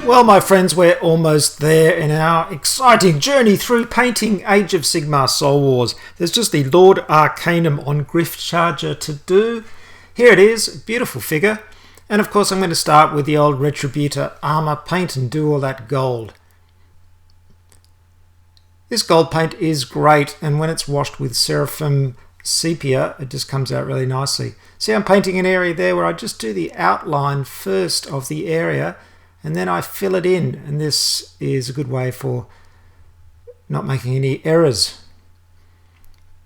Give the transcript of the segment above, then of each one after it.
Well, my friends, we're almost there in our exciting journey through painting Age of Sigmar Soul Wars. There's just the Lord Arcanum on Gryph-charger to do. Here it is, beautiful figure. And of course I'm going to start with the old Retributor armor paint and do all that gold. This gold paint is great, and when it's washed with Seraphim Sepia, it just comes out really nicely. See, I'm painting an area there where I just do the outline first of the area, and then I fill it in, and this is a good way for not making any errors.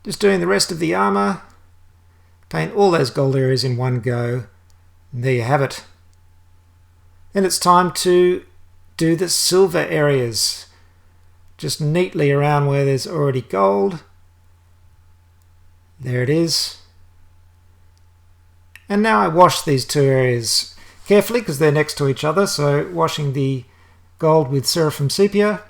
Just doing the rest of the armor, paint all those gold areas in one go, and there you have it. Then it's time to do the silver areas, just neatly around where there's already gold. There it is. And now I wash these two areas carefully because they're next to each other, so washing the gold with Seraphim Sepia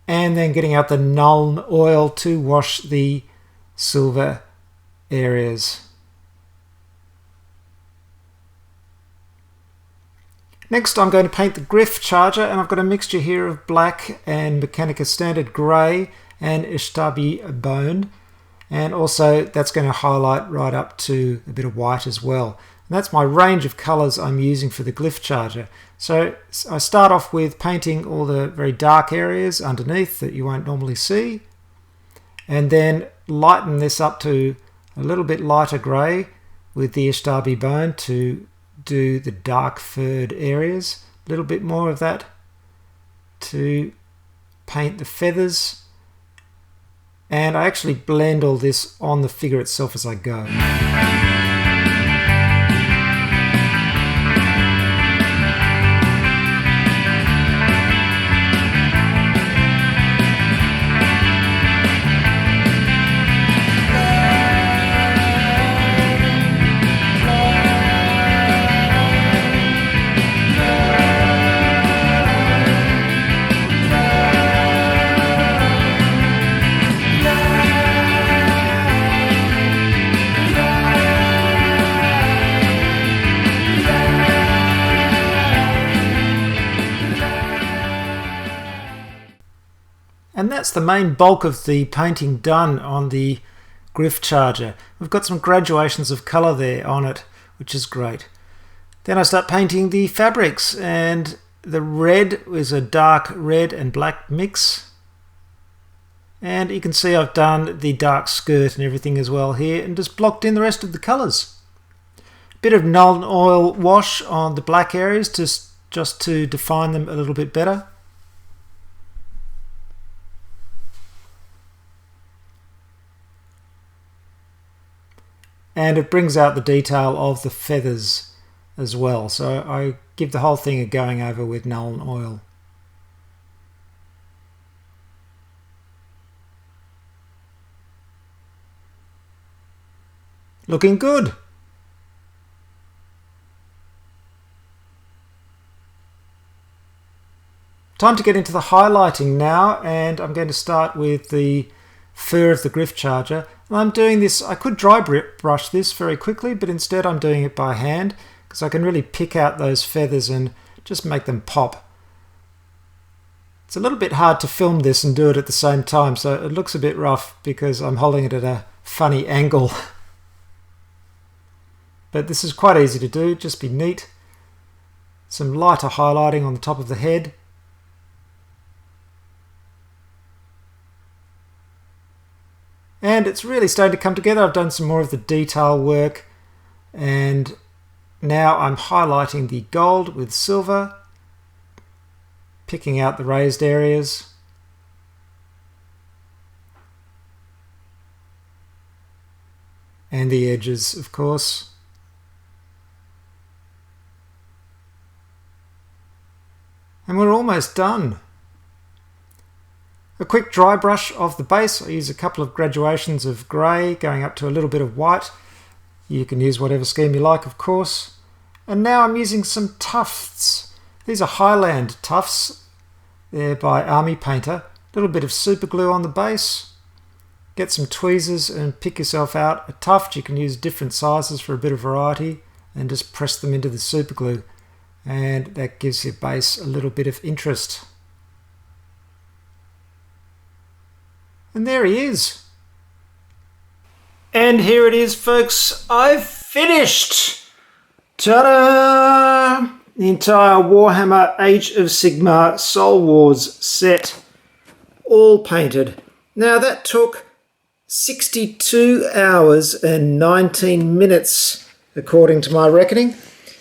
and then getting out the Nuln oil to wash the silver areas. Next I'm going to paint the Gryph-charger, and I've got a mixture here of black and Mechanica Standard Grey and Ishtabi Bone, and also that's going to highlight right up to a bit of white as well. And that's my range of colours I'm using for the Gryph-charger. So I start off with painting all the very dark areas underneath that you won't normally see, and then lighten this up to a little bit lighter grey with the Ishtabi Bone to do the dark furred areas. A little bit more of that to paint the feathers, and I actually blend all this on the figure itself as I go. And that's the main bulk of the painting done on the Gryph-charger. We've got some graduations of colour there on it, which is great. Then I start painting the fabrics, and the red is a dark red and black mix. And you can see I've done the dark skirt and everything as well here, and just blocked in the rest of the colours. Bit of Nuln oil wash on the black areas just to define them a little bit better. And it brings out the detail of the feathers as well. So I give the whole thing a going over with Nuln oil. Looking good. Time to get into the highlighting now, and I'm going to start with the fur of the Gryph-charger. And I'm doing this, I could dry brush this very quickly, but instead I'm doing it by hand because I can really pick out those feathers and just make them pop. It's a little bit hard to film this and do it at the same time, so it looks a bit rough because I'm holding it at a funny angle. But this is quite easy to do, just be neat. Some lighter highlighting on the top of the head. And it's really starting to come together. I've done some more of the detail work, and now I'm highlighting the gold with silver, picking out the raised areas. And the edges, of course. And we're almost done. A quick dry brush of the base. I use a couple of graduations of grey going up to a little bit of white. You can use whatever scheme you like, of course. And now I'm using some tufts. These are Highland tufts. They're by Army Painter. A little bit of super glue on the base. Get some tweezers and pick yourself out a tuft. You can use different sizes for a bit of variety and just press them into the super glue. and that gives your base a little bit of interest. And there he is. And here it is, folks. I've finished! Ta-da! The entire Warhammer Age of Sigmar Soul Wars set, all painted. Now that took 62 hours and 19 minutes, according to my reckoning.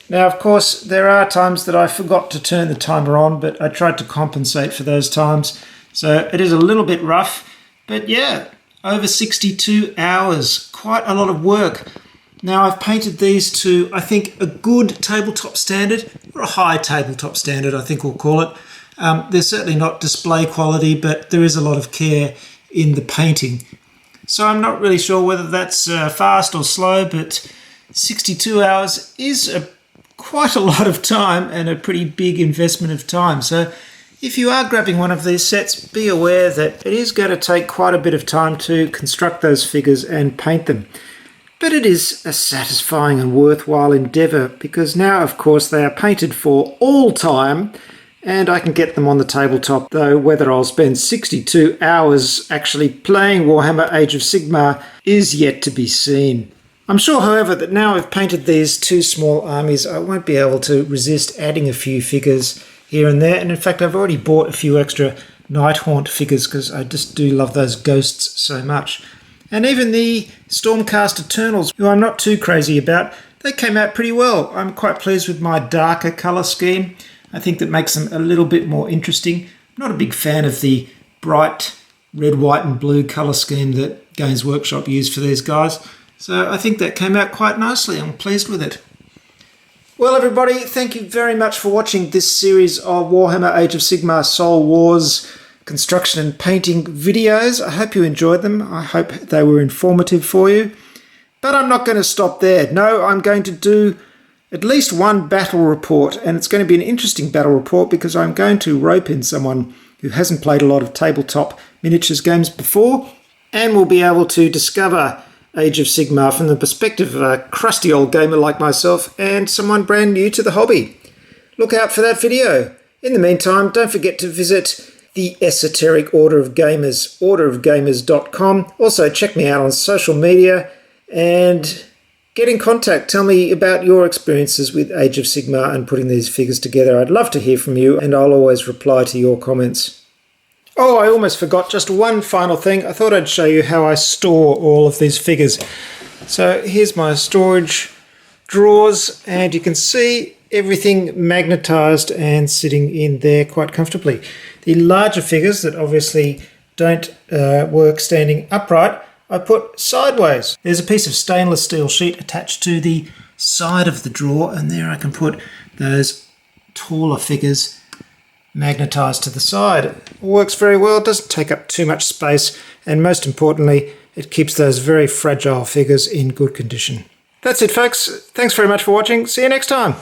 Now, of course, there are times that I forgot to turn the timer on, but I tried to compensate for those times. So it is a little bit rough, but yeah, over 62 hours, quite a lot of work. Now, I've painted these to, I think, a good tabletop standard, or a high tabletop standard, I think we'll call it. They're certainly not display quality, but there is a lot of care in the painting. So I'm not really sure whether that's fast or slow, but 62 hours is quite a lot of time and a pretty big investment of time. So if you are grabbing one of these sets, be aware that it is going to take quite a bit of time to construct those figures and paint them. But it is a satisfying and worthwhile endeavour, because now, of course, they are painted for all time, and I can get them on the tabletop, though whether I'll spend 62 hours actually playing Warhammer Age of Sigmar is yet to be seen. I'm sure, however, that now I've painted these two small armies, I won't be able to resist adding a few figures here and there, and in fact I've already bought a few extra Nighthaunt figures because I just do love those ghosts so much. And even the Stormcast Eternals, who I'm not too crazy about, they came out pretty well. I'm quite pleased with my darker colour scheme. I think that makes them a little bit more interesting. I'm not a big fan of the bright red, white and blue colour scheme that Games Workshop used for these guys. So I think that came out quite nicely. I'm pleased with it. Well, everybody, thank you very much for watching this series of Warhammer Age of Sigmar Soul Wars construction and painting videos. I hope you enjoyed them. I hope they were informative for you. But I'm not going to stop there. No, I'm going to do at least one battle report, and it's going to be an interesting battle report because I'm going to rope in someone who hasn't played a lot of tabletop miniatures games before, and will be able to discover Age of Sigmar from the perspective of a crusty old gamer like myself and someone brand new to the hobby. Look out for that video. In the meantime, don't forget to visit the Esoteric Order of Gamers, orderofgamers.com. Also, check me out on social media and get in contact. Tell me about your experiences with Age of Sigmar and putting these figures together. I'd love to hear from you, and I'll always reply to your comments. Oh, I almost forgot just one final thing. I thought I'd show you how I store all of these figures. So here's my storage drawers, and you can see everything magnetized and sitting in there quite comfortably. The larger figures that obviously don't work standing upright, I put sideways. There's a piece of stainless steel sheet attached to the side of the drawer, and there I can put those taller figures magnetized to the side. It works very well, it doesn't take up too much space, and most importantly, it keeps those very fragile figures in good condition. That's it, folks. Thanks very much for watching. See you next time.